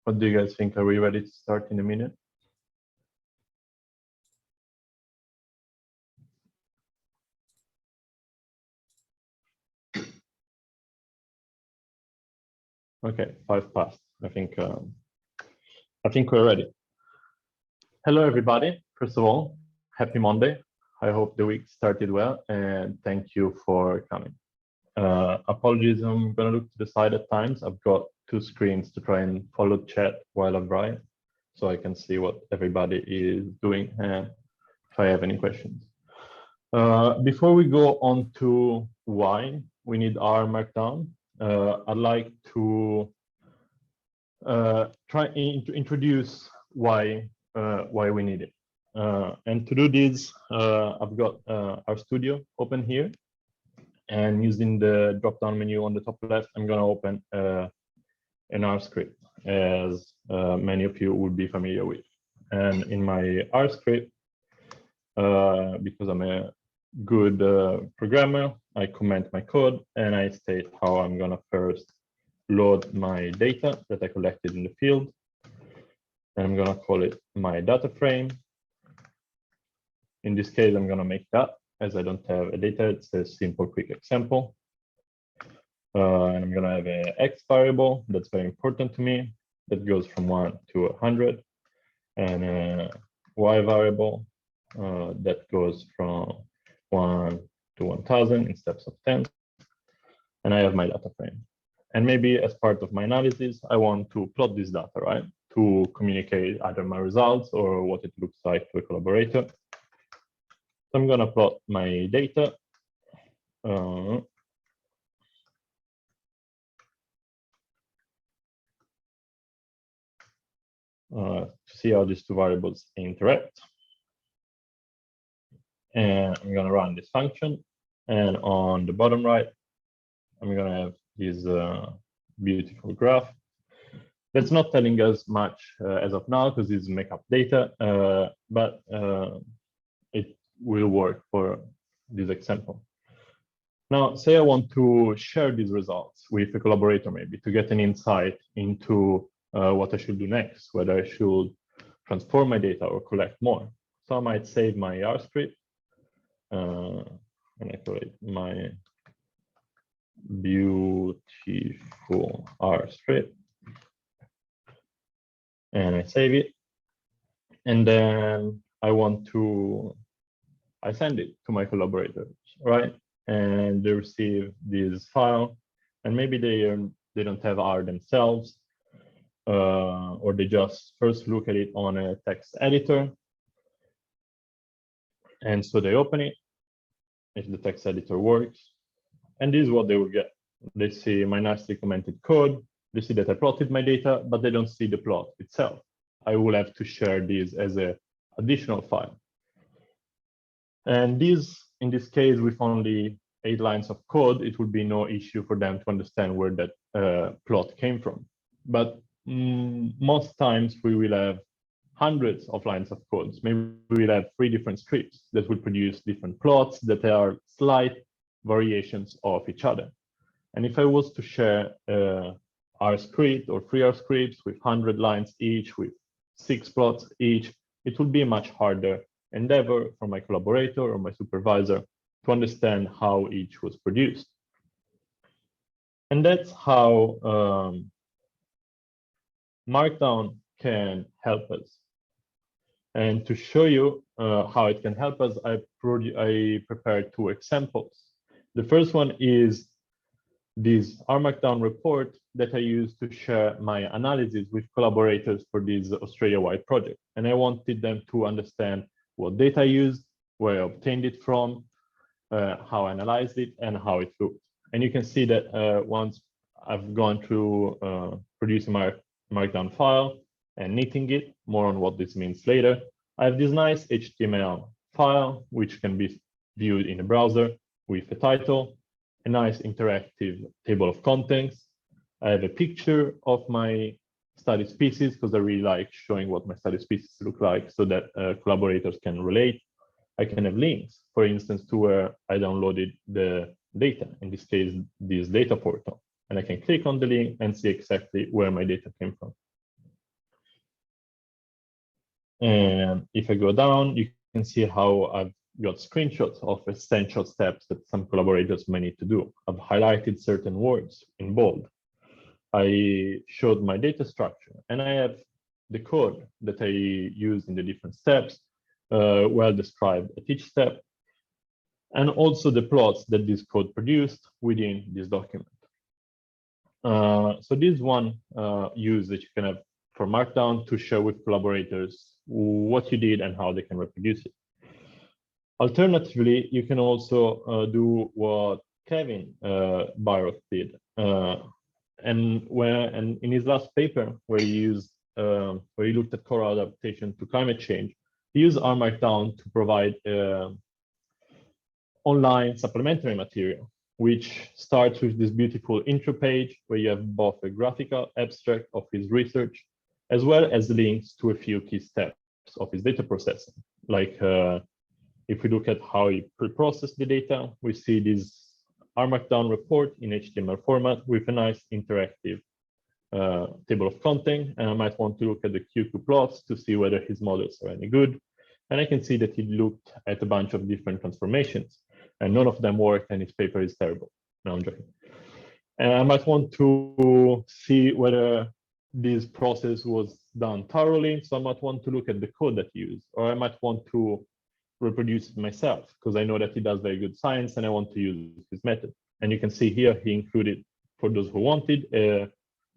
What do you guys think? Are we ready to start in a minute? Okay, 5 past. I think we're ready. Hello, everybody. First of all, happy Monday. I hope the week started well, and thank you for coming. Apologies, I'm gonna look to the side at times. I've got 2 screens to try and follow chat while I write, so I can see what everybody is doing and if I have any questions. Before we go on to why we need Rmarkdown, I'd like to try to introduce why we need it. And to do this, I've got RStudio open here, and using the drop-down menu on the top left, I'm going to open an R script, as many of you would be familiar with. And in my R script, because I'm a good programmer, I comment my code and I state how I'm going to first load my data that I collected in the field. And I'm going to call it my data frame. In this case, I'm going to make that, as I don't have a data, it's a simple, quick example. And I'm going to have an X variable that's very important to me, that goes from 1 to 100, and a Y variable that goes from 1 to 1000 in steps of 10. And I have my data frame. And maybe as part of my analysis, I want to plot this data, right? To communicate either my results or what it looks like to a collaborator. So I'm going to plot my data. To see how these 2 variables interact. And I'm going to run this function. And on the bottom right, I'm going to have this beautiful graph. That's not telling us much as of now, because it's makeup data, but it will work for this example. Now, say I want to share these results with a collaborator, maybe to get an insight into what I should do next, whether I should transform my data or collect more. So I might save my R script, and I call it my beautiful R script, and I save it. And then I send it to my collaborators, right? And they receive this file, and maybe they don't have R themselves, or they just first look at it on a text editor. And so they open it, if the text editor works, and this is what they will get. They see my nicely commented code, they see that I plotted my data, but they don't see the plot itself. I will have to share this as an additional file. And in this case, with only 8 lines of code, it would be no issue for them to understand where that plot came from. But most times we will have hundreds of lines of codes. Maybe we will have 3 different scripts that will produce different plots that are slight variations of each other. And if I was to share R script or 3 R scripts with 100 lines each, with 6 plots each, it would be a much harder endeavor for my collaborator or my supervisor to understand how each was produced. And that's how Markdown can help us. And to show you how it can help us, I prepared 2 examples. The first one is this Rmarkdown report that I use to share my analysis with collaborators for this Australia-wide project. And I wanted them to understand what data I used, where I obtained it from, how I analyzed it, and how it looked. And you can see that once I've gone through producing my Markdown file and knitting it, more on what this means later, I have this nice HTML file, which can be viewed in a browser with a title, a nice interactive table of contents. I have a picture of my study species, because I really like showing what my study species look like so that collaborators can relate. I can have links, for instance, to where I downloaded the data, in this case, this data portal. And I can click on the link and see exactly where my data came from. And if I go down, you can see how I've got screenshots of essential steps that some collaborators may need to do. I've highlighted certain words in bold. I showed my data structure, and I have the code that I use in the different steps, well described at each step, and also the plots that this code produced within this document. So this is one use that you can have for Markdown to share with collaborators what you did and how they can reproduce it. Alternatively, you can also do what Kevin Bairos did. And in his last paper, where he looked at coral adaptation to climate change, he used Rmarkdown to provide online supplementary material, which starts with this beautiful intro page where you have both a graphical abstract of his research, as well as links to a few key steps of his data processing. Like if we look at how he pre-processed the data, we see this Rmarkdown report in HTML format with a nice interactive table of content. And I might want to look at the Q2 plots to see whether his models are any good. And I can see that he looked at a bunch of different transformations, and none of them worked, and his paper is terrible. No, I'm joking. And I might want to see whether this process was done thoroughly. So I might want to look at the code that he used, or I might want to reproduce it myself because I know that he does very good science and I want to use his method. And you can see here he included, for those who wanted, a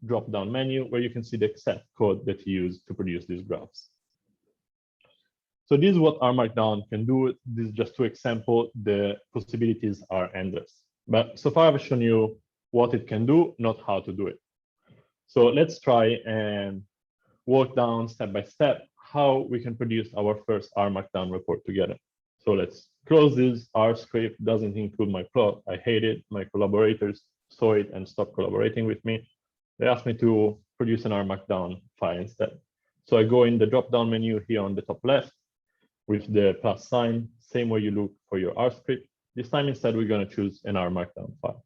drop-down menu where you can see the exact code that he used to produce these graphs. So this is what Rmarkdown can do. This is just two examples. The possibilities are endless. But so far I've shown you what it can do, not how to do it. So let's try and walk down step by step how we can produce our first Rmarkdown report together. So let's close this. R script doesn't include my plot. I hate it. My collaborators saw it and stopped collaborating with me. They asked me to produce an Rmarkdown file instead. So I go in the drop-down menu here on the top left with the plus sign, same way you look for your R script. This time instead, we're going to choose an Rmarkdown file.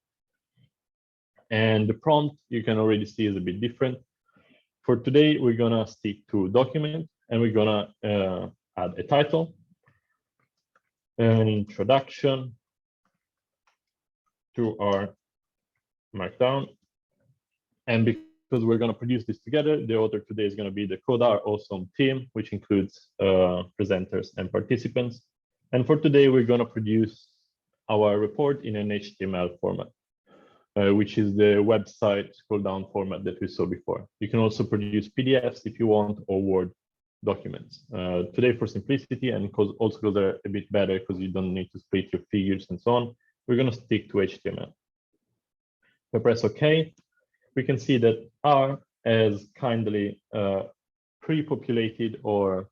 And the prompt, you can already see, is a bit different. For today, we're going to stick to document, and we're going to add a title, an introduction to our Markdown. And because we're going to produce this together, the author today is going to be the Codar Awesome team, which includes presenters and participants. And for today, we're going to produce our report in an HTML format, which is the website scroll down format that we saw before. You can also produce PDFs if you want, or Word documents. Today, for simplicity, and also because they're a bit better because you don't need to split your figures and so on, we're going to stick to HTML. If I press OK, we can see that R has kindly pre-populated or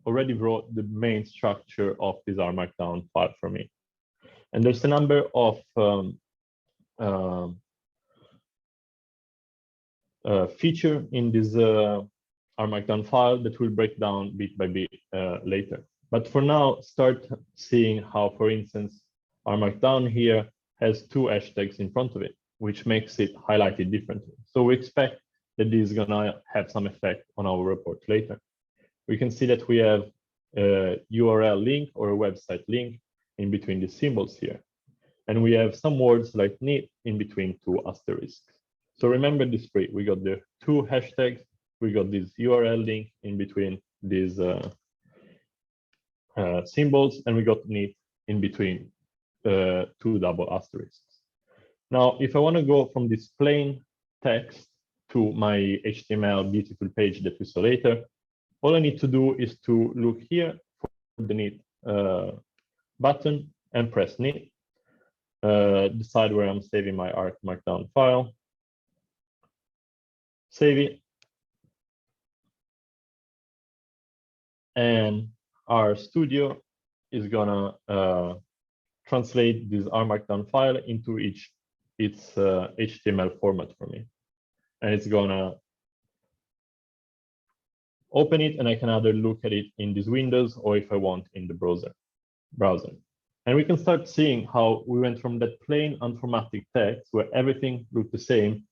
already wrote the main structure of this Rmarkdown file for me. And there's a number of feature in this Rmarkdown file that will break down bit by bit later. But for now, start seeing how, for instance, Rmarkdown here has two hashtags in front of it, which makes it highlighted differently. So we expect that this is going to have some effect on our report later. We can see that we have a URL link or a website link in between the symbols here. And we have some words like knit in between two asterisks. So remember this three. We got the two hashtags, we got this URL link in between these symbols, and we got knit in between two double asterisks. Now, if I want to go from this plain text to my HTML beautiful page that we saw later, all I need to do is to look here for the knit button and press knit. Decide where I'm saving my Rmarkdown file. Save it. And RStudio is gonna translate this Rmarkdown file into its HTML format for me. And it's gonna open it, and I can either look at it in these windows or if I want in the browser. And we can start seeing how we went from that plain unformatted text where everything looked the same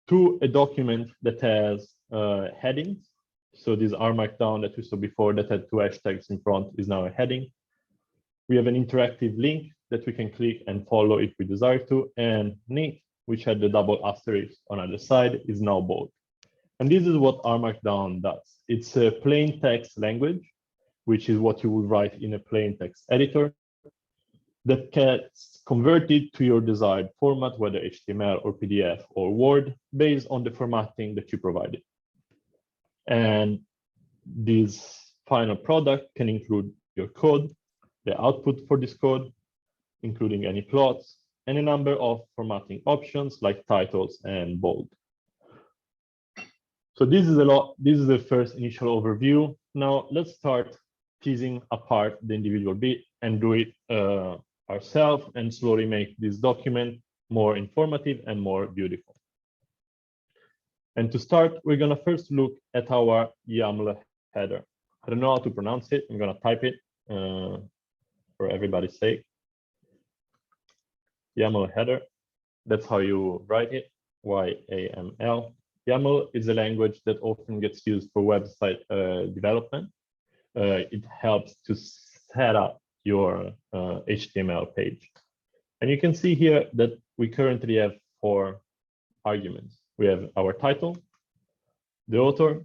to a document that has headings So this Rmarkdown that we saw before that had two hashtags in front is now a heading. We have an interactive link that we can click and follow if we desire to, and knitr, which had the double asterisk on either side, is now bold. And this is what Rmarkdown does. It's a plain text language, which is what you would write in a plain text editor, that gets converted to your desired format, whether HTML or PDF or Word, based on the formatting that you provided. And this final product can include your code, the output for this code, including any plots, and a number of formatting options like titles and bold. So this is the first initial overview. Now let's start teasing apart the individual bit and do it ourselves and slowly make this document more informative and more beautiful. And to start, we're going to first look at our YAML header. I don't know how to pronounce it. I'm going to type it for everybody's sake. YAML header. That's how you write it, YAML. YAML is a language that often gets used for website development. It helps to set up your HTML page. And you can see here that we currently have 4 arguments. We have our title, the author,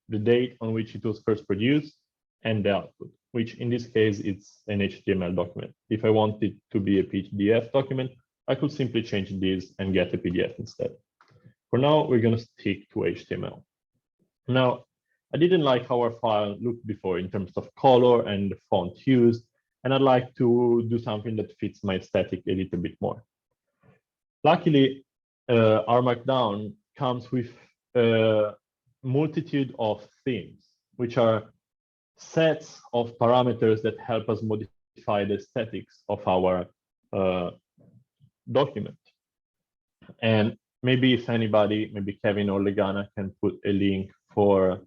the date on which it was first produced, and the output, which in this case, it's an HTML document. If I want it to be a PDF document, I could simply change this and get a PDF instead. For now, we're going to stick to HTML. Now, I didn't like how our file looked before in terms of color and the font used, and I'd like to do something that fits my aesthetic a little bit more. Luckily, Rmarkdown comes with a multitude of themes, which are sets of parameters that help us modify the aesthetics of our document. And maybe if anybody, maybe Kevin or Legana can put a link for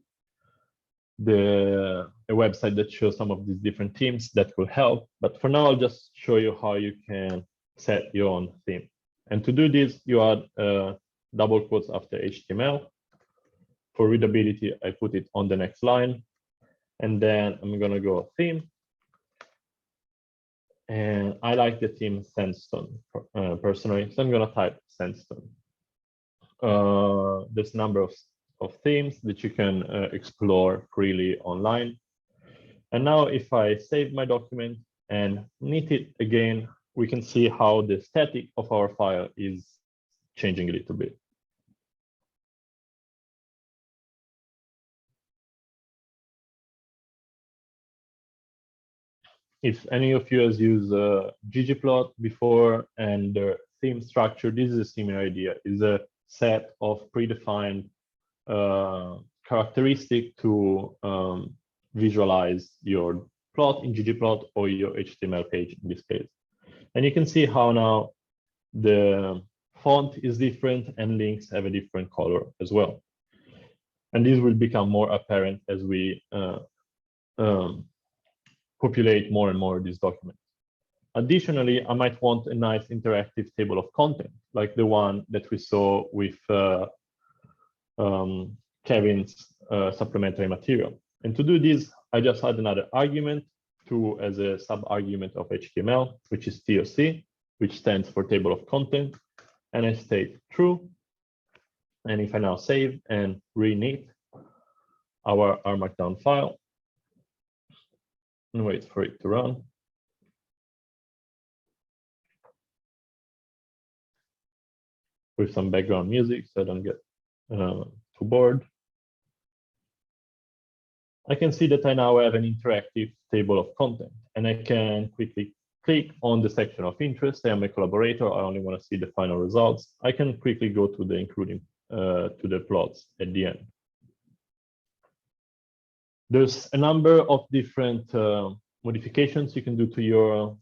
a website that shows some of these different themes, that will help. But for now, I'll just show you how you can set your own theme. And to do this, you add double quotes after HTML. For readability, I put it on the next line. And then I'm going to go theme. And I like the theme Sandstone personally, so I'm going to type Sandstone. There's a number of themes that you can explore freely online. And now if I save my document and knit it again, we can see how the aesthetic of our file is changing a little bit. If any of you has used ggplot before and the theme structure, this is a similar idea. It's a set of predefined characteristic to visualize your plot in ggplot or your HTML page in this case. And you can see how now the font is different and links have a different color as well. And this will become more apparent as we populate more and more this document. Additionally, I might want a nice interactive table of content, like the one that we saw with Kevin's supplementary material. And to do this, I just add another argument as a sub-argument of HTML, which is TOC, which stands for table of content. And I state true. And if I now save and re-knit our Rmarkdown file, and wait for it to run. With some background music so I don't get too bored. I can see that I now have an interactive table of content, and I can quickly click on the section of interest. I am a collaborator. I only want to see the final results. I can quickly go to the including to the plots at the end. There's a number of different modifications you can do to your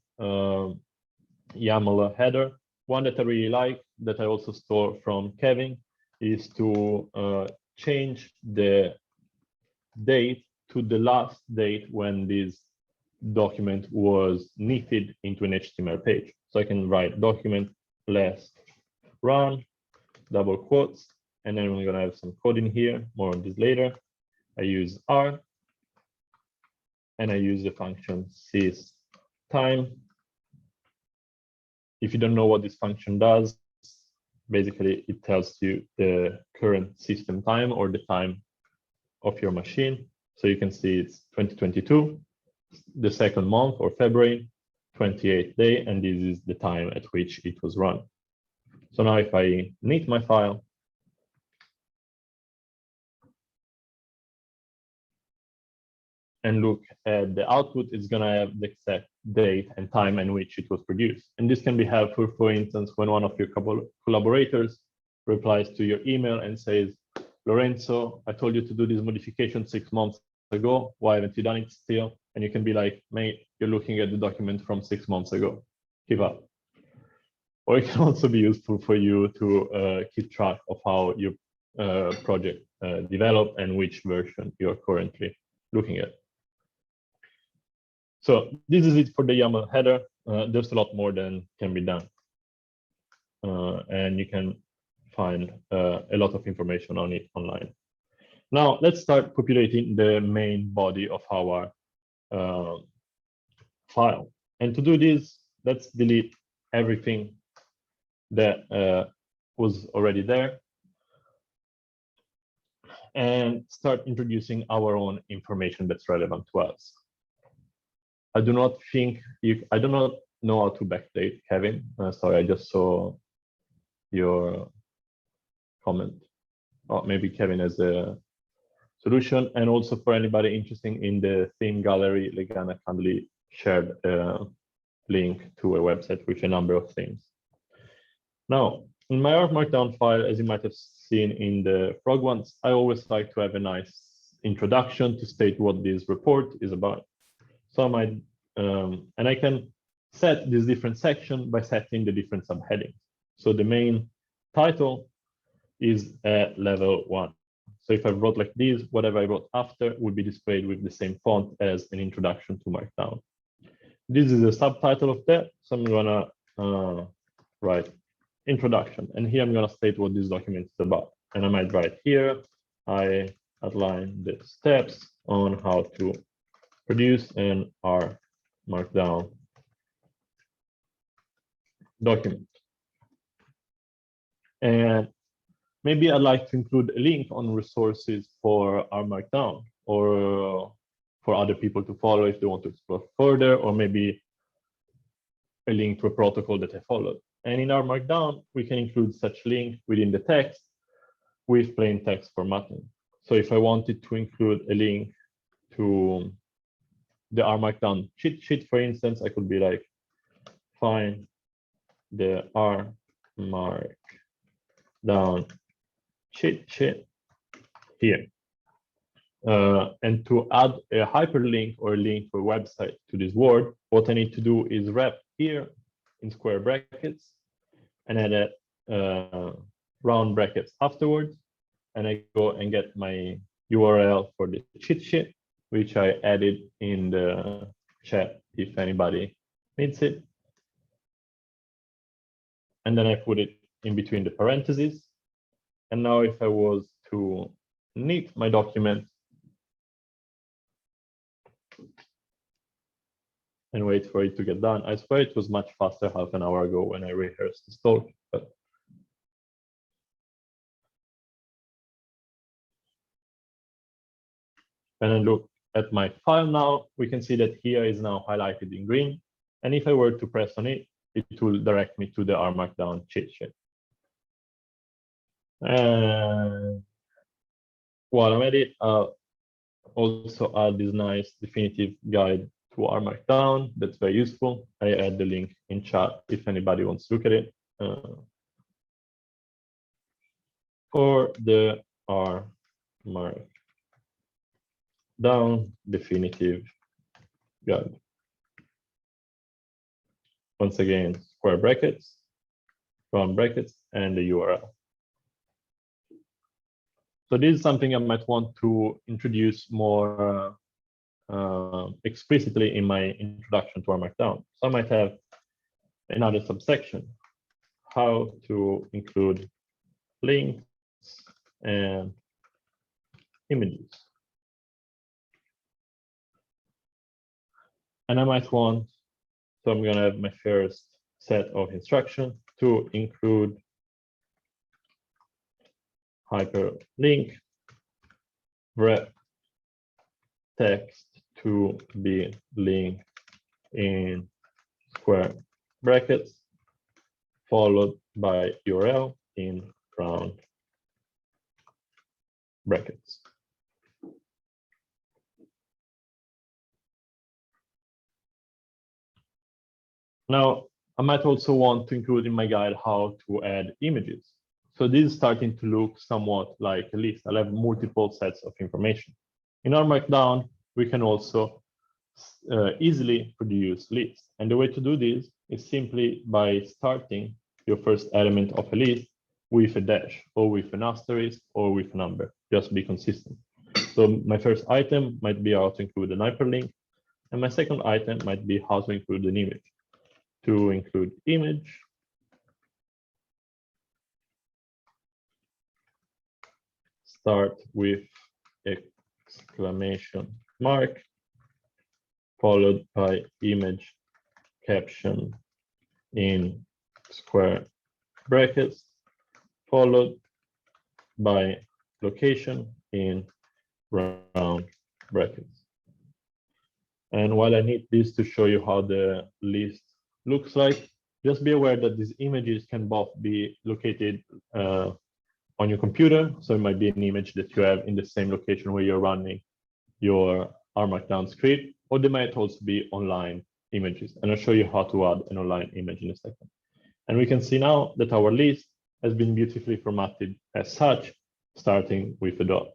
YAML header. One that I really like, that I also stole from Kevin, is to change the date to the last date when this document was knitted into an HTML page. So I can write document last run, double quotes, and then we're going to have some code in here, more on this later. I use R, and I use the function Sys.time. If you don't know what this function does, basically it tells you the current system time or the time of your machine. So you can see it's 2022, the second month or February, 28th day, and this is the time at which it was run. So now if I knit my file, and look at the output, it's going to have the exact date and time in which it was produced. And this can be helpful, for instance, when one of your collaborators replies to your email and says, Lorenzo, I told you to do this modification 6 months ago. Why haven't you done it still? And you can be like, mate, you're looking at the document from 6 months ago. Give up. Or it can also be useful for you to keep track of how your project developed and which version you're currently looking at. So this is it for the YAML header. There's a lot more than can be done. And you can find a lot of information on it online. Now let's start populating the main body of our file. And to do this, let's delete everything that was already there and start introducing our own information that's relevant to us. I do not know how to backdate, Kevin. Sorry, I just saw your comment. Or maybe Kevin has a solution. And also for anybody interested in the theme gallery, Legana kindly shared a link to a website with a number of themes. Now, in my Rmarkdown file, as you might have seen in the frog ones, I always like to have a nice introduction to state what this report is about. So I might, and I can set this different section by setting the different subheadings. So the main title is at level 1. So if I wrote like this, whatever I wrote after would be displayed with the same font as an introduction to Markdown. This is the subtitle of that. So I'm gonna write introduction, and here I'm gonna state what this document is about. And I might write here, I outline the steps on how to produce an Rmarkdown document. And maybe I'd like to include a link on resources for Rmarkdown or for other people to follow if they want to explore further, or maybe a link to a protocol that I followed. And in Rmarkdown, we can include such link within the text with plain text formatting. So if I wanted to include a link to the Rmarkdown cheat sheet, for instance, I could be like, find the Rmarkdown cheat sheet here. And to add a hyperlink or a link to a website to this word, what I need to do is wrap here in square brackets and add round brackets afterwards. And I go and get my URL for the cheat sheet, which I added in the chat if anybody needs it. And then I put it in between the parentheses. And now if I was to knit my document and wait for it to get done, I swear it was much faster half an hour ago when I rehearsed this talk. But when I look at my file now, we can see that here is now highlighted in green. And if I were to press on it, it will direct me to the Rmarkdown cheat sheet. And while I'm at it, I'll also add this nice definitive guide to Rmarkdown. That's very useful. I add the link in chat if anybody wants to look at it. For the Rmarkdown definitive guide. Once again, square brackets, round brackets, and the URL. So this is something I might want to introduce more explicitly in my introduction to Rmarkdown. So I might have another subsection, how to include links and images. And I might want, so I'm going to have my first set of instructions to include hyperlink wrap text to be linked in square brackets, followed by URL in round brackets. Now, I might also want to include in my guide how to add images. So this is starting to look somewhat like a list. I'll have multiple sets of information. In our Markdown, we can also easily produce lists. And the way to do this is simply by starting your first element of a list with a dash or with an asterisk or with a number, just be consistent. So my first item might be how to include an hyperlink, and my second item might be how to include an image. To include image, start with exclamation mark, followed by image caption in square brackets, followed by location in round brackets. And while I need this to show you how the list looks like, just be aware that these images can both be located on your computer. So it might be an image that you have in the same location where you're running your Rmarkdown script, or they might also be online images. And I'll show you how to add an online image in a second. And we can see now that our list has been beautifully formatted as such, starting with a dot.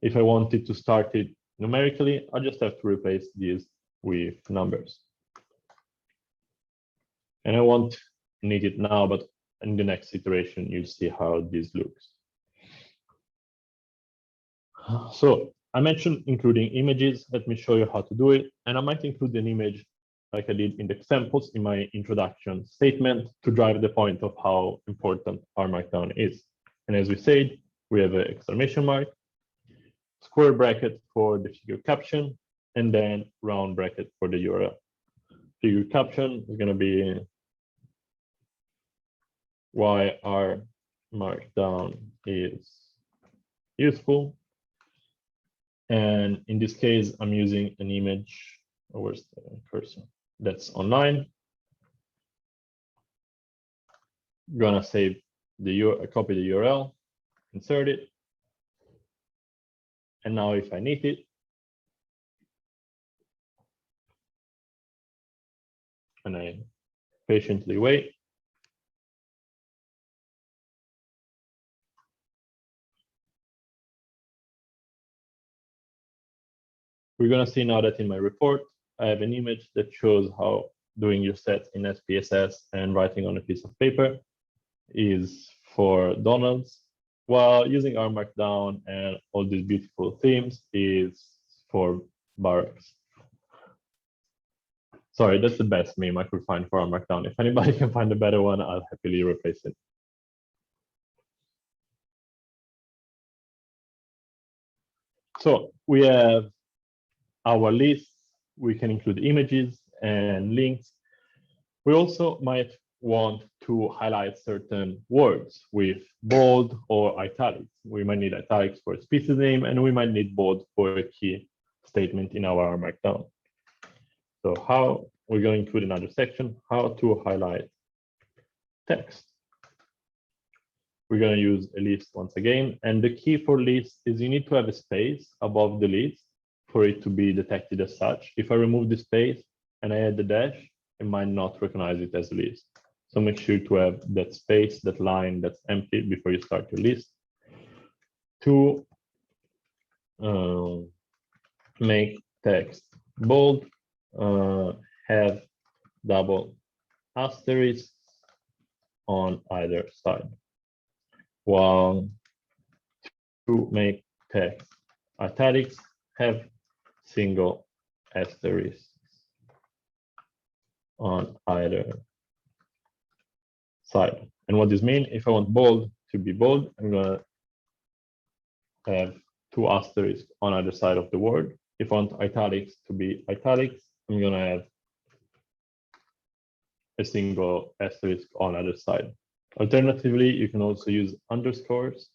If I wanted to start it numerically, I just have to replace these with numbers. And I won't need it now, but in the next iteration, you'll see how this looks. So I mentioned including images. Let me show you how to do it. And I might include an image like I did in the examples in my introduction statement to drive the point of how important our Markdown is. And as we said, we have an exclamation mark, square bracket for the figure caption, and then round bracket for the URL. Figure caption is going to be why our Markdown is useful. And in this case, I'm using an image, where's the cursor? That's online. I'm gonna save the copy the URL, insert it. And now if I need it, and I patiently wait, we're going to see now that in my report, I have an image that shows how doing your sets in SPSS and writing on a piece of paper is for Donald's, while using our Markdown and all these beautiful themes is for Barracks. Sorry, that's the best meme I could find for our Markdown. If anybody can find a better one, I'll happily replace it. So we have our lists. We can include images and links. We also might want to highlight certain words with bold or italics. We might need italics for a species name, and we might need bold for a key statement in our Markdown. So how we're going to include another section, how to highlight text. We're going to use a list once again. And the key for list is you need to have a space above the list for it to be detected as such. If I remove the space and I add the dash, it might not recognize it as a list. So make sure to have that space, that line that's empty before you start your list. To make text bold, have double asterisks on either side. While to make text italics, have single asterisks on either side. And what this means, if I want bold to be bold, I'm going to have two asterisks on either side of the word. If I want italics to be italics, I'm going to add a single asterisk on either side. Alternatively, you can also use underscores.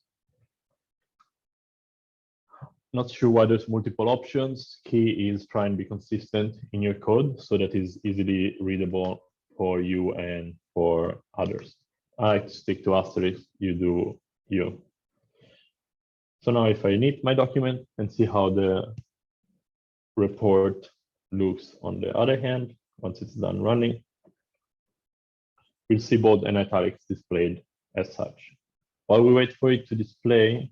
Not sure why there's multiple options. Key is try and be consistent in your code so that it's easily readable for you and for others. I like to stick to asterisk, you do you. So now if I knit my document and see how the report looks on the other hand, once it's done running, we'll see bold and italics displayed as such. While we wait for it to display,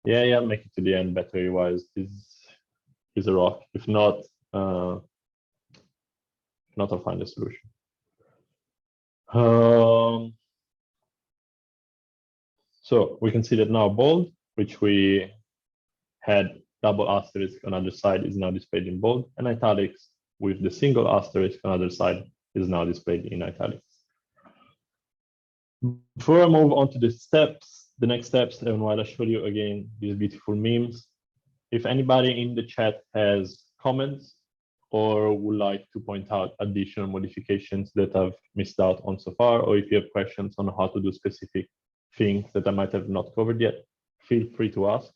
yeah, make it to the end battery-wise is a rock. If not, I'll find a solution. So we can see that now bold, which we had double asterisk on either side, is now displayed in bold, and italics with the single asterisk on either side is now displayed in italics. Before I move on to the steps, the next steps, and while I show you again these beautiful memes, if anybody in the chat has comments or would like to point out additional modifications that I've missed out on so far, or if you have questions on how to do specific things that I might have not covered yet, feel free to ask.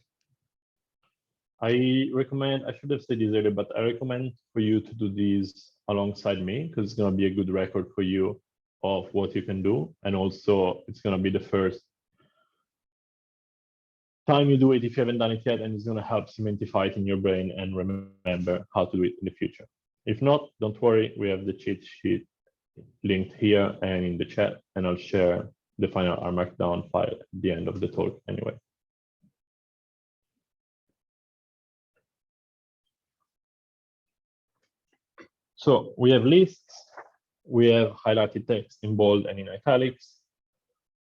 I recommend, I should have said this earlier, but I recommend for you to do these alongside me because it's going to be a good record for you of what you can do. And also it's going to be the first time you do it if you haven't done it yet, and it's going to help cementify it in your brain and remember how to do it in the future. If not, don't worry, we have the cheat sheet linked here and in the chat, and I'll share the final Rmarkdown file at the end of the talk anyway. So we have lists, we have highlighted text in bold and in italics,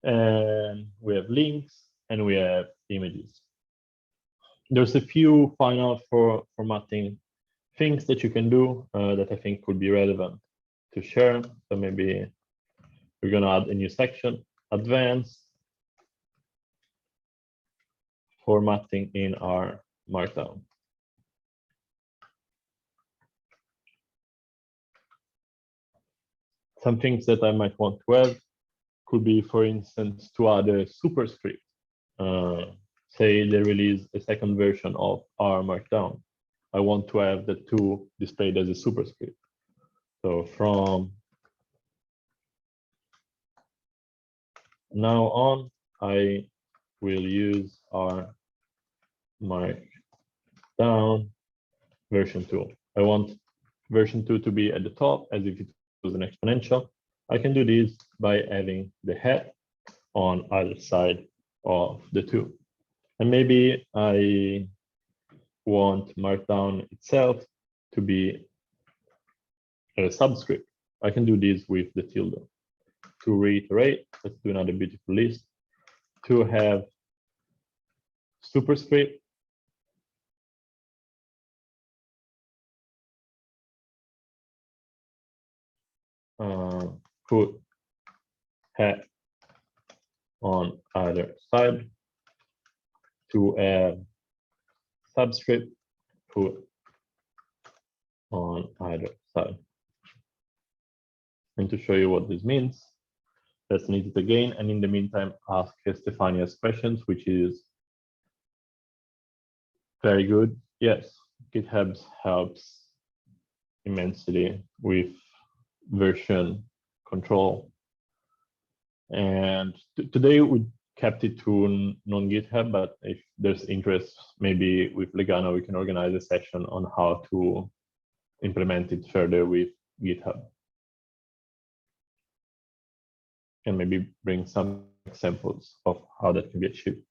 and we have links, and we have images. There's a few final formatting things that you can do that I think could be relevant to share. So maybe we're going to add a new section, advanced formatting in our Markdown. Some things that I might want to have could be, for instance, to add a superscript. Say they release a second version of our Markdown. I want to have the two displayed as a superscript. So from now on, I will use our Markdown version 2. I want version 2 to be at the top as if it was an exponential. I can do this by having the head on either side of the two. And maybe I want Markdown itself to be a subscript. I can do this with the tilde. To reiterate, let's do another beautiful list. To have superscript, put head on either side. To add subscript, put on either side. And to show you what this means, let's knit it again. And in the meantime, ask Estefania's questions, which is very good. Yes, GitHub helps immensely with version control. And today we kept it to non-GitHub, but if there's interest, maybe with Legana, we can organize a session on how to implement it further with GitHub. And maybe bring some examples of how that can be achieved.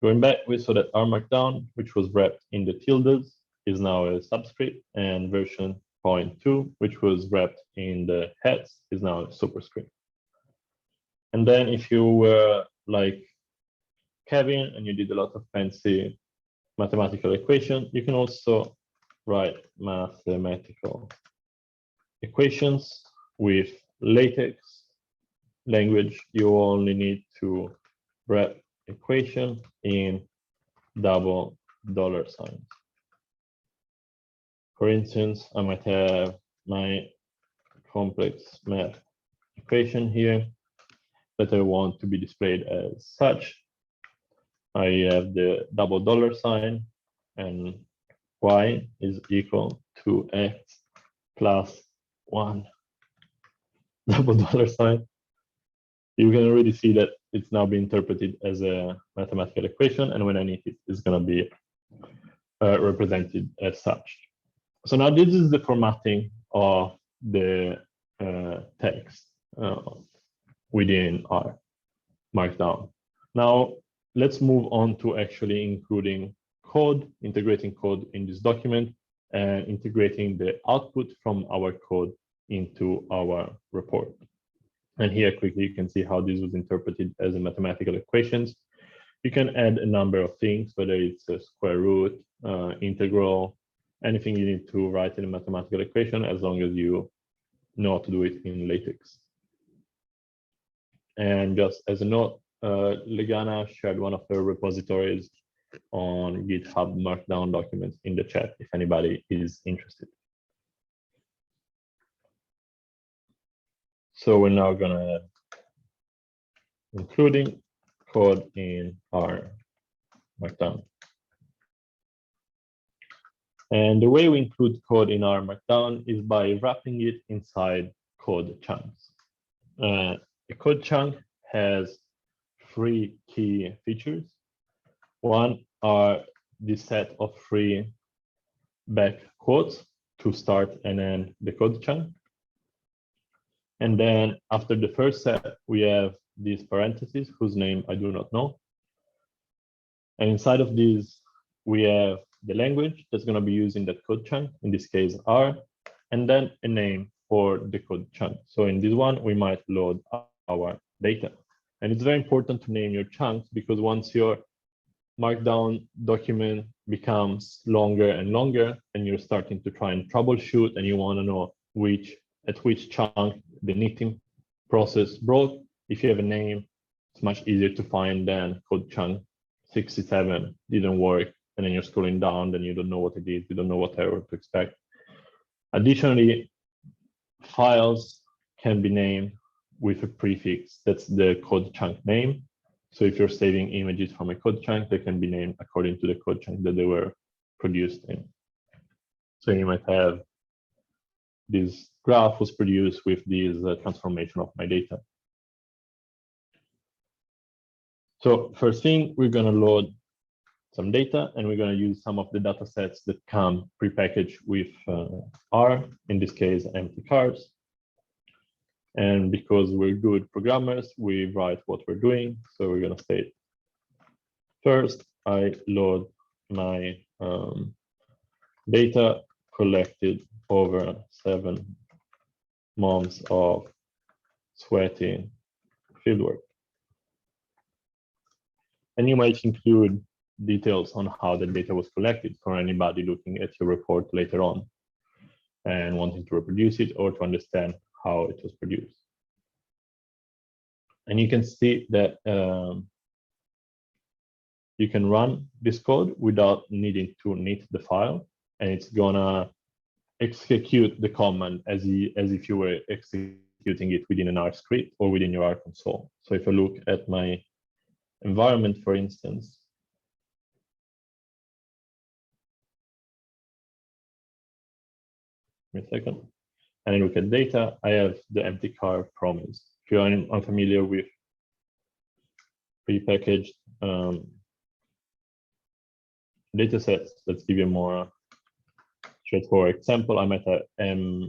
Going back, we saw that our Markdown, which was wrapped in the tildes, is now a subscript, and version 0.2, which was wrapped in the heads, is now a superscript. And then if you were like Kevin and you did a lot of fancy mathematical equation, you can also write mathematical equations with Latex language. You only need to wrap equation in double $signs. For instance, I might have my complex math equation here that I want to be displayed as such. I have the double dollar sign, and y is equal to x plus 1 double dollar sign. You can already see that it's now being interpreted as a mathematical equation, and when I need it, it's going to be represented as such. So now this is the formatting of the text within our Markdown. Now let's move on to actually including code, integrating code in this document, and integrating the output from our code into our report. And here quickly you can see how this was interpreted as a mathematical equations. You can add a number of things, whether it's a square root, integral, anything you need to write in a mathematical equation, as long as you know how to do it in Latex. And just as a note, Legana shared one of her repositories on GitHub Markdown documents in the chat if anybody is interested. So we're now gonna including code in our Markdown. And the way we include code in our Markdown is by wrapping it inside code chunks. A code chunk has 3 key features. One are this set of 3 backquotes to start and end the code chunk. And then after the first set, we have these parentheses whose name I do not know. And inside of these, we have the language that's going to be used in that code chunk, in this case R, and then a name for the code chunk. So in this one, we might load our data. And it's very important to name your chunks, because once your Markdown document becomes longer and longer, and you're starting to try and troubleshoot, and you want to know at which chunk the knitting process brought, if you have a name, it's much easier to find than code chunk 67 didn't work, and then you're scrolling down, then you don't know what it is, you don't know what error to expect. Additionally, files can be named with a prefix that's the code chunk name. So if you're saving images from a code chunk, they can be named according to the code chunk that they were produced in. So you might have this graph was produced with this transformation of my data. So first thing, we're going to load some data, and we're going to use some of the data sets that come prepackaged with R, in this case, empty cars. And because we're good programmers, we write what we're doing. So we're going to say, first, I load my data collected over 7 months of sweaty fieldwork. And you might include details on how the data was collected for anybody looking at your report later on and wanting to reproduce it or to understand how it was produced. And you can see that you can run this code without needing to knit the file, and it's gonna execute the command as if you were executing it within an R script or within your R console. So if I look at my environment, for instance, give me a second, and I look at data, I have the empty car promise. If you're unfamiliar with prepackaged data sets, let's give you a more straightforward example. I might have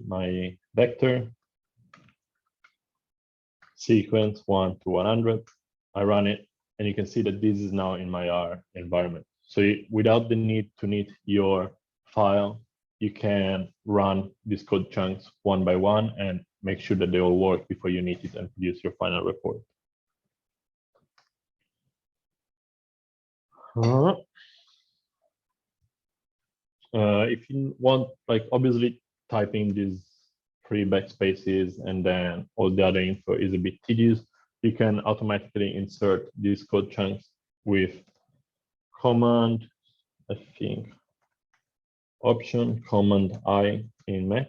my vector sequence 1 to 100. I run it, and you can see that this is now in my R environment. So without the need to knit your file, you can run these code chunks one by one and make sure that they all work before you knit it and produce your final report. If you want, like, obviously typing these 3 backspaces and then all the other info is a bit tedious. You can automatically insert these code chunks with command, I think, Option Command I in Mac,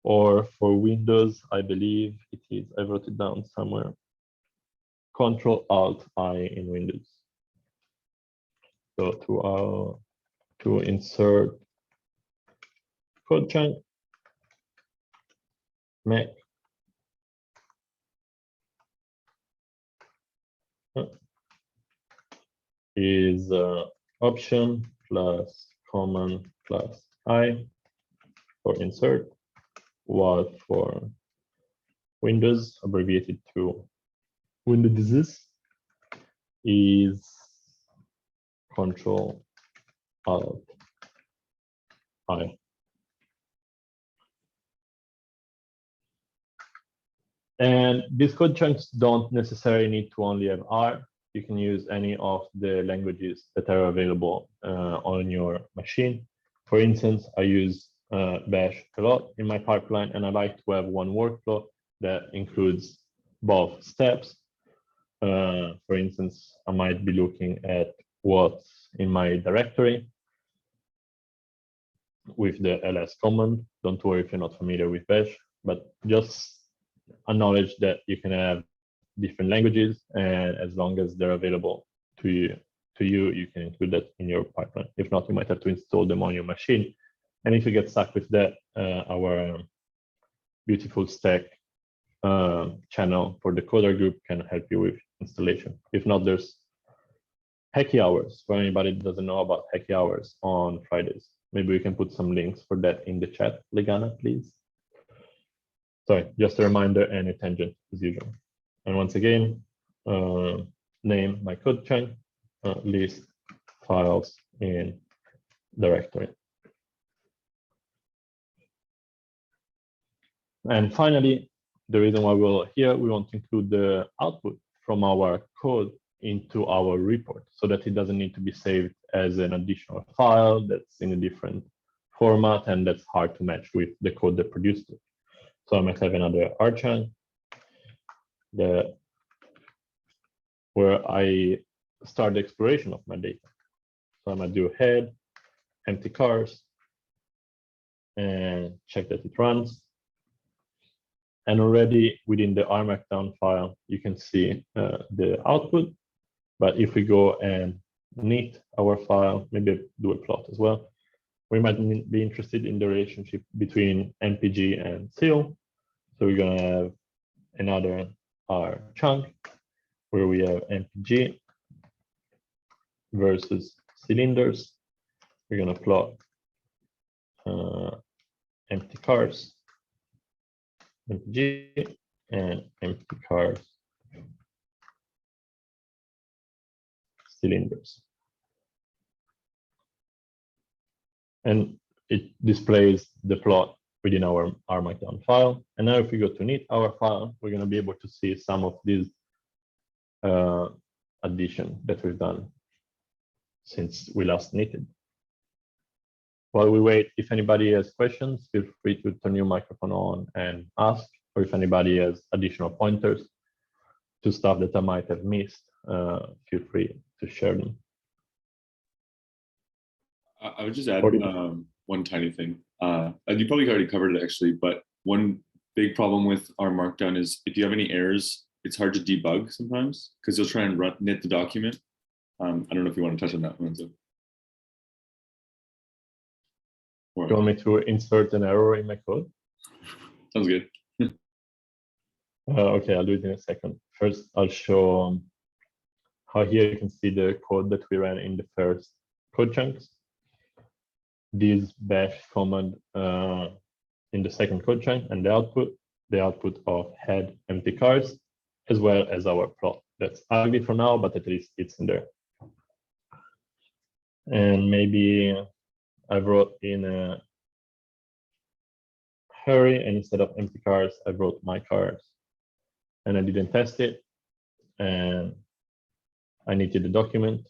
or for Windows, I believe it is, I wrote it down somewhere, Ctrl Alt I in Windows. So to insert code chunk, Mac, is Option plus Command plus I for insert, while for Windows, abbreviated to Windows, is Ctrl Alt I. And these code chunks don't necessarily need to only have R. You can use any of the languages that are available on your machine. For instance, I use Bash a lot in my pipeline, and I like to have one workflow that includes both steps. For instance, I might be looking at what's in my directory with the ls command. Don't worry if you're not familiar with Bash, but just acknowledge that you can have different languages, and as long as they're available to you, you can include that in your pipeline. If not, you might have to install them on your machine. And if you get stuck with that, our beautiful stack channel for the coder group can help you with installation. If not, there's hacky hours for anybody that doesn't know about hacky hours on Fridays. Maybe we can put some links for that in the chat, Legana, please. Sorry, just a reminder and a tangent as usual. And once again, name my code chunk, list files in directory. And finally, the reason why we're here, we want to include the output from our code into our report so that it doesn't need to be saved as an additional file that's in a different format and that's hard to match with the code that produced it. So I might have another R chunk where I start the exploration of my data. So I'm gonna do head, empty cars, and check that it runs. And already within the Rmarkdown file, you can see the output. But if we go and knit our file, maybe do a plot as well, we might be interested in the relationship between MPG and seal. So we're gonna have another R chunk where we have MPG versus cylinders. We're gonna plot empty cars, MPG, and empty cars, cylinders. And it displays the plot within our Rmarkdown file. And now if we go to knit our file, we're gonna be able to see some of these addition that we've done since we last knitted. While we wait, if anybody has questions, feel free to turn your microphone on and ask, or if anybody has additional pointers to stuff that I might have missed, feel free to share them. I would just add one tiny thing. You probably already covered it actually, but one big problem with our Markdown is if you have any errors, it's hard to debug sometimes because you'll try and knit the document. I don't know if you want to touch on that, Lorenzo. Do you want me to insert an error in my code? Sounds good. Okay, I'll do it in a second. First, I'll show how here you can see the code that we ran in the first code chunks. This bash command in the second code chunk, and the output of head empty cars, as well as our plot. That's ugly for now, but at least it's in there. And maybe I wrote in a hurry, and instead of empty cars, I wrote my cars. And I didn't test it, and I needed the document.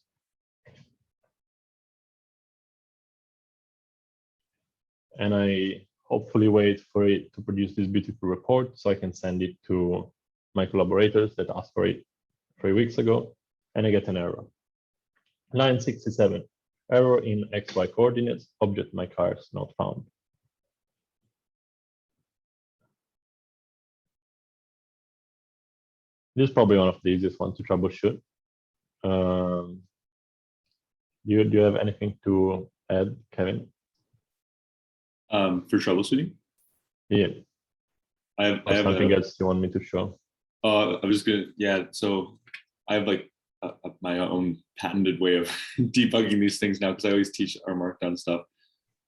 And I hopefully wait for it to produce this beautiful report so I can send it to my collaborators that asked for it 3 weeks ago, and I get an error. Line 67. Error in XY coordinates, object my cars not found. This is probably one of the easiest ones to troubleshoot. Do you have anything to add, Kevin? For troubleshooting? Yeah. I have something else you want me to show? I'm just gonna, yeah. So I have like my own patented way of debugging these things now, because I always teach our Markdown stuff,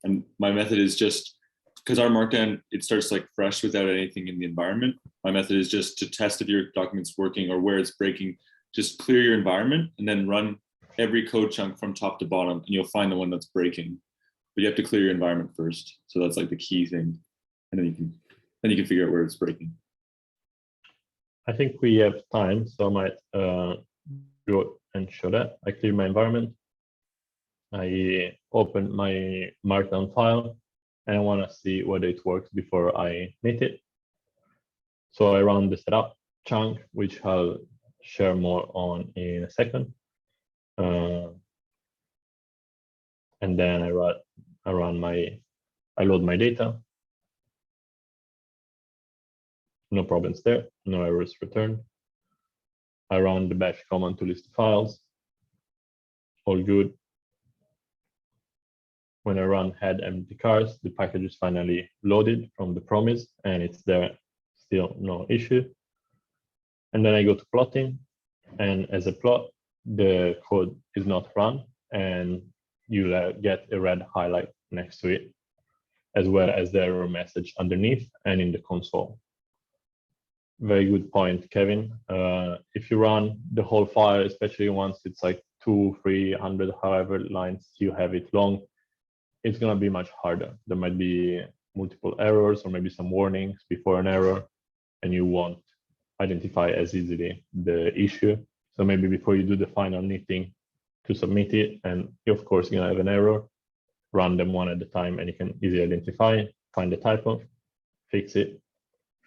and my method is just, because our Markdown, it starts like fresh without anything in the environment. My method is just to test if your document's working or where it's breaking. Just clear your environment and then run every code chunk from top to bottom, and you'll find the one that's breaking. But you have to clear your environment first. So that's like the key thing, and then you can figure out where it's breaking. I think we have time, so I might go and show that. I clear my environment. I open my Markdown file, and I want to see whether it works before I knit it. So I run the setup chunk, which I'll share more on in a second. And then I load my data. No problems there, no errors returned. I run the bash command to list the files. All good. When I run head empty cars, the package is finally loaded from the promise, and it's there, still no issue. And then I go to plotting, and as a plot, the code is not run, and you get a red highlight next to it, as well as the error message underneath and in the console. Very good point, Kevin. If you run the whole file, especially once it's like 200, 300, however lines you have it long, it's going to be much harder. There might be multiple errors or maybe some warnings before an error, and you won't identify as easily the issue. So maybe before you do the final knitting to submit it, and of course you're going to have an error, run them one at a time, and you can easily identify, find the typo, fix it,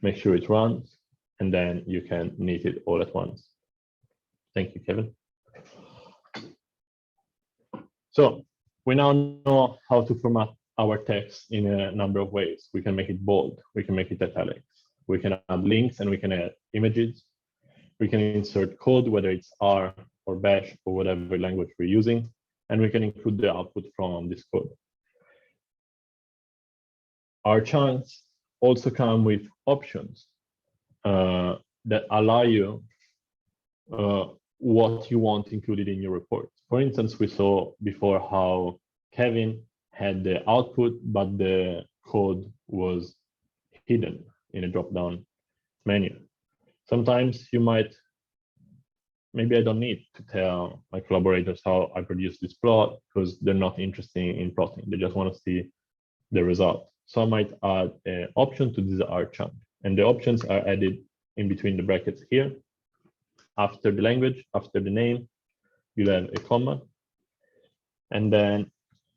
make sure it runs, and then you can knit it all at once. Thank you, Kevin. So we now know how to format our text in a number of ways. We can make it bold, we can make it italics, we can add links, and we can add images. We can insert code, whether it's R or Bash or whatever language we're using, and we can include the output from this code. Our chunks also come with options that allow you what you want included in your report. For instance, we saw before how Kevin had the output, but the code was hidden in a drop-down menu. Sometimes you might, maybe I don't need to tell my collaborators how I produce this plot because they're not interested in plotting. They just want to see the result. So I might add an option to this R chunk, and the options are added in between the brackets here. After the language, after the name, you'll have a comma. And then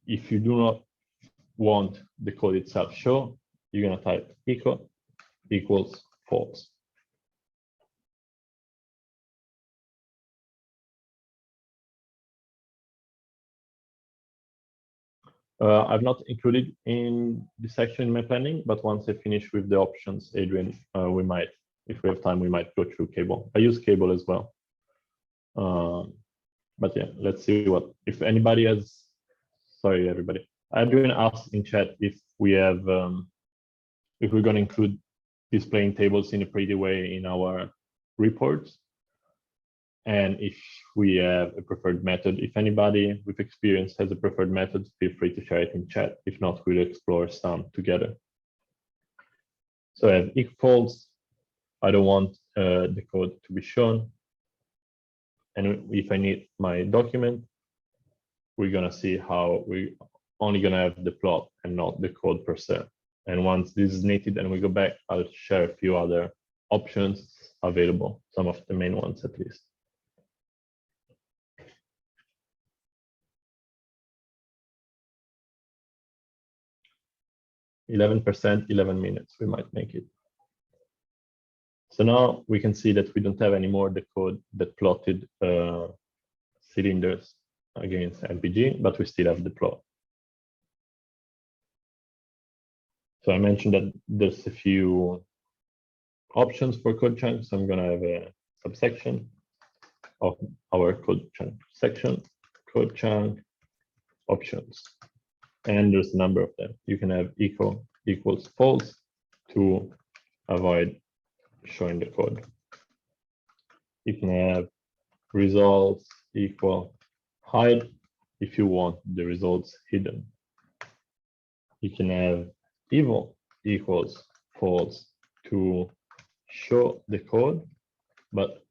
if you do not want the code itself show, you're going to type echo equals false. I've not included in this section in my planning, but once I finish with the options, Adrien, we might, if we have time, we might go through Kable. I use Kable as well. But yeah, let's see what, if anybody has, sorry, everybody. Adrien asked in chat if we have, if we're going to include displaying tables in a pretty way in our reports. And if we have a preferred method. If anybody with experience has a preferred method, feel free to share it in chat. If not, we'll explore some together. So I have if false. I don't want the code to be shown. And if I need my document, we're going to see how we're only going to have the plot and not the code per se. And once this is knitted and we go back, I'll share a few other options available, some of the main ones at least. 11%, 11 minutes, we might make it. So now we can see that we don't have anymore the code that plotted cylinders against LPG, but we still have the plot. So I mentioned that there's a few options for code chunks. I'm going to have a subsection of our code chunk section, code chunk options. And there's a number of them. You can have equals false to avoid showing the code. You can have results equal hide if you want the results hidden. You can have evil equals false to show the code, but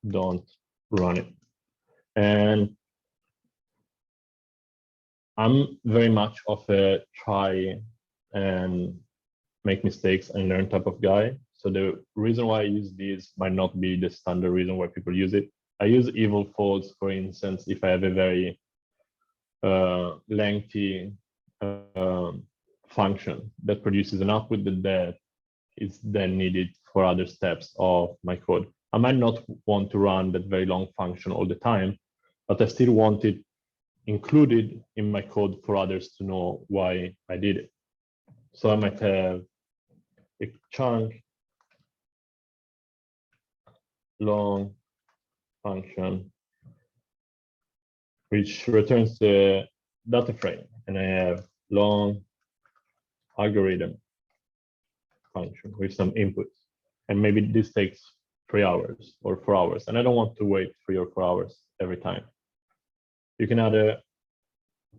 don't run it. And I'm very much of a try and make mistakes and learn type of guy. So the reason why I use these might not be the standard reason why people use it. I use evil false, for instance, if I have a very lengthy function that produces an output that is then needed for other steps of my code. I might not want to run that very long function all the time, but I still want it included in my code for others to know why I did it. So I might have a chunk long function which returns the data frame, and I have long algorithm function with some inputs, and maybe this takes 3 hours or 4 hours, and I don't want to wait 3 or 4 hours every time. You can add a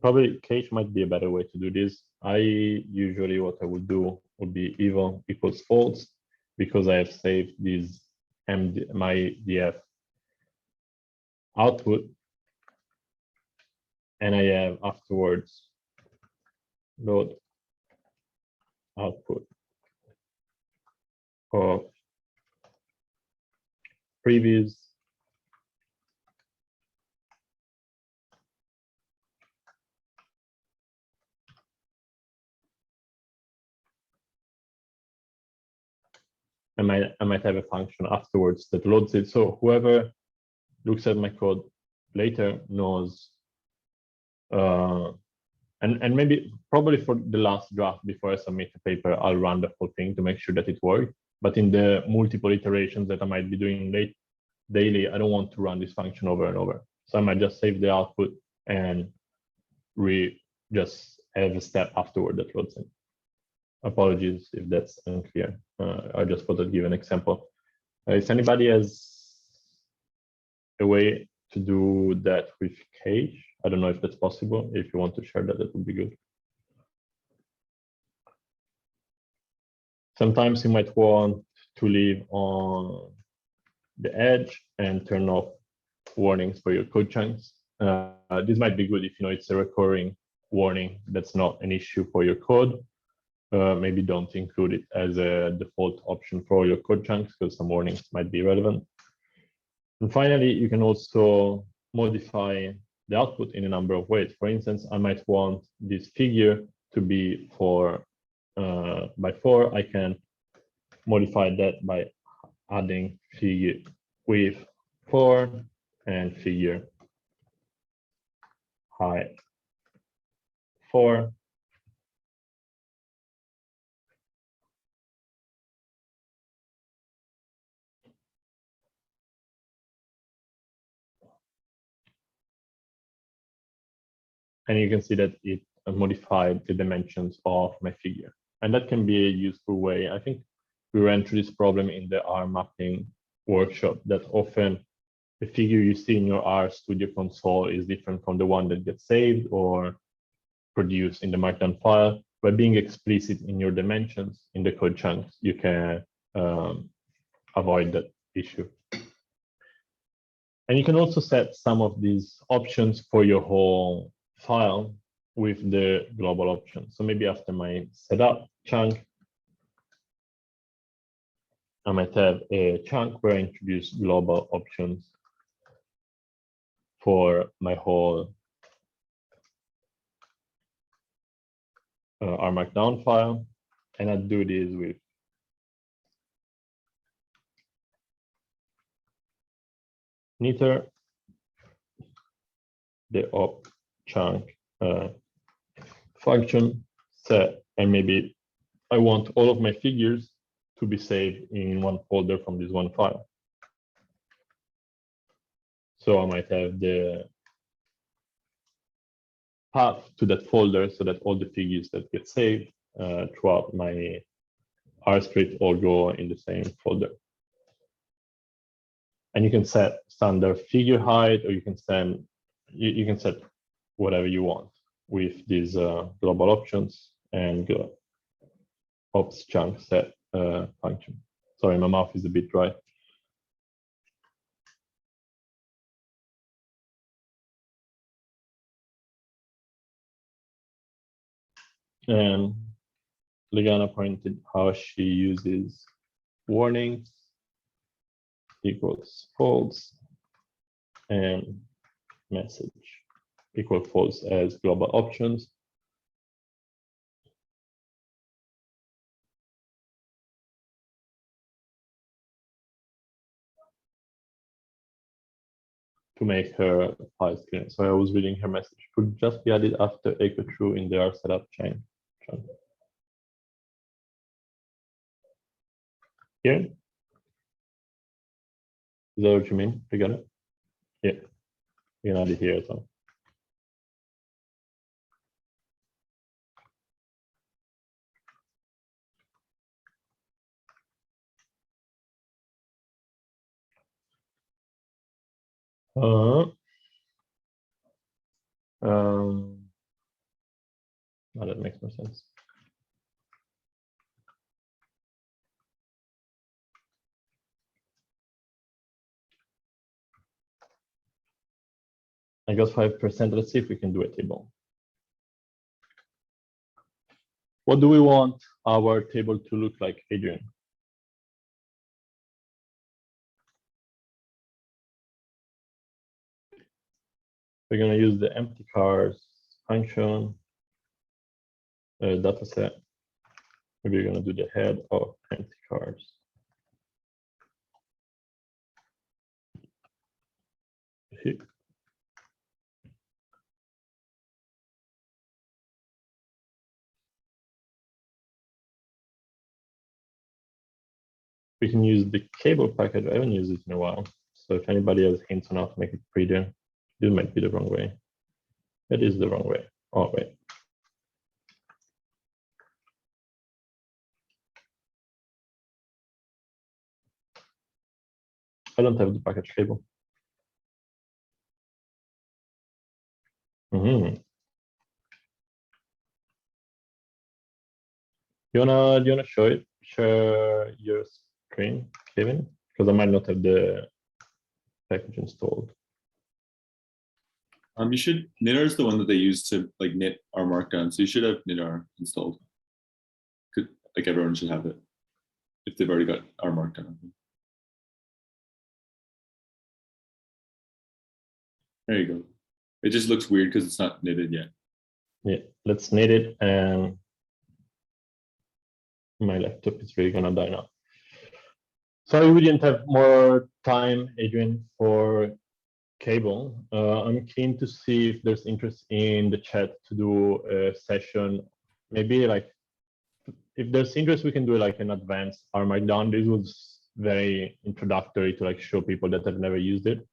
probably cache might be a better way to do this. I usually what I would do would be evil equals false, because I have saved this my df output, and I have afterwards load output of previous I might have a function afterwards that loads it. So whoever looks at my code later knows, and maybe probably for the last draft before I submit the paper, I'll run the whole thing to make sure that it works. But in the multiple iterations that I might be doing daily, I don't want to run this function over and over. So I might just save the output and just have a step afterward that loads in. Apologies if that's unclear. I just thought I'd give an example. If anybody has a way to do that with cache, I don't know if that's possible. If you want to share that, that would be good. Sometimes you might want to leave on the edge and turn off warnings for your code chunks. This might be good if you know it's a recurring warning that's not an issue for your code. Maybe don't include it as a default option for your code chunks, because some warnings might be relevant. And finally, you can also modify the output in a number of ways. For instance, I might want this figure to be 4 by 4. I can modify that by adding figure with 4 and figure height 4. And you can see that it modified the dimensions of my figure. And that can be a useful way. I think we ran through this problem in the R mapping workshop, that often the figure you see in your RStudio console is different from the one that gets saved or produced in the markdown file. By being explicit in your dimensions in the code chunks, you can avoid that issue. And you can also set some of these options for your whole file with the global option. So maybe after my setup chunk, I might have a chunk where I introduce global options for my whole Rmarkdown file. And I do this with knitr the op chunk function set, and maybe I want all of my figures to be saved in one folder from this one file. So I might have the path to that folder so that all the figures that get saved throughout my R script all go in the same folder. And you can set standard figure height, or you can set whatever you want with these global options and ops chunk set function. Sorry, my mouth is a bit dry. And Legana pointed how she uses warnings equals false and message equal false as global options. To make her file screen. So I was reading her message. Could just be added after echo true in the R setup chain. Here? Is that what you mean? You got it? Yeah. You can add it here as well. Now that makes more sense. I got 5%. Let's see if we can do a table. What do we want our table to look like, Adrien? We're going to use the empty cars function data set. Maybe we're going to do the head of empty cars. Here. We can use the Kable package. I haven't used it in a while. So if anybody has hints on how to make it prettier, this might be the wrong way. It is the wrong way. Oh, wait. I don't have the package Kable. Do you wanna show it? Share your screen, Kevin? Because I might not have the package installed. You should. knitr is the one that they use to like knit Rmarkdown, so you should have knitr installed. Like everyone should have it if they've already got Rmarkdown. There you go. It just looks weird because it's not knitted yet. Yeah, let's knit it, and my laptop is really gonna die now. Sorry, we didn't have more time, Adrien, for Kable. I'm keen to see if there's interest in the chat to do a session. Maybe like, if there's interest, we can do like an advanced Rmarkdown. This was very introductory to like show people that have never used it.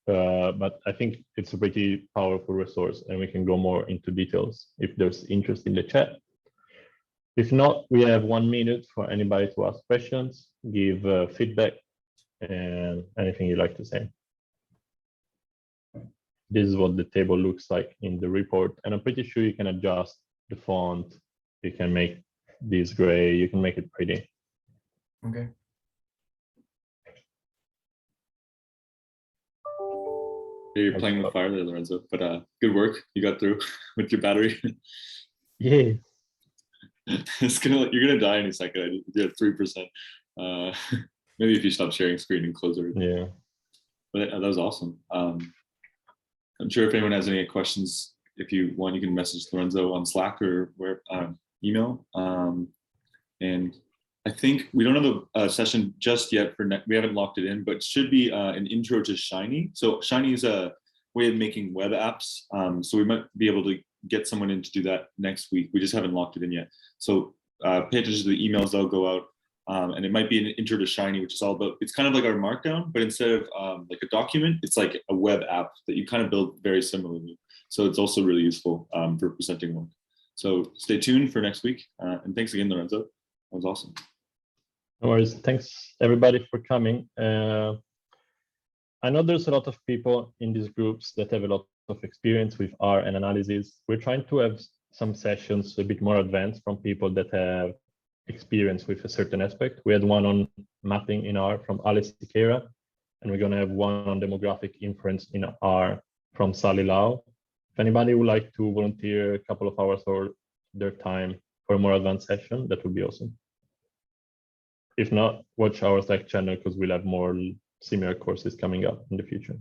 But I think it's a pretty powerful resource, and we can go more into details if there's interest in the chat. If not, we have 1 minute for anybody to ask questions, give feedback, and anything you'd like to say. This is what the table looks like in the report, and I'm pretty sure you can adjust the font. You can make this gray, you can make it pretty. Okay. You're playing with fire there, Lorenzo, but good work. You got through with your battery. Yeah. You're gonna die in a second. You're at 3%. Maybe if you stop sharing screen and close it. Yeah. But that was awesome. I'm sure if anyone has any questions, if you want, you can message Lorenzo on Slack or where email. And I think we don't have a session just yet for we haven't locked it in, but it should be an intro to Shiny. So Shiny is a way of making web apps. So we might be able to get someone in to do that next week. We just haven't locked it in yet. So pay attention to the emails that'll go out. And it might be an intro to Shiny, which is all about, it's kind of like our Markdown, but instead of like a document, it's like a web app that you kind of build very similarly. So it's also really useful for presenting work. So stay tuned for next week. And thanks again, Lorenzo. That was awesome. No worries. Thanks everybody for coming. I know there's a lot of people in these groups that have a lot of experience with R and analysis. We're trying to have some sessions a bit more advanced from people that have experience with a certain aspect. We had one on mapping in R from Alice Tikera, and we're going to have one on demographic inference in R from Sally Lau. If anybody would like to volunteer a couple of hours or their time for a more advanced session, that would be awesome. If not, watch our Slack channel because we'll have more similar courses coming up in the future.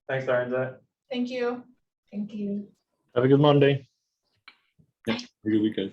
Thanks, Lorenzo. Thank you. Thank you. Have a good Monday. Yeah, have a good weekend.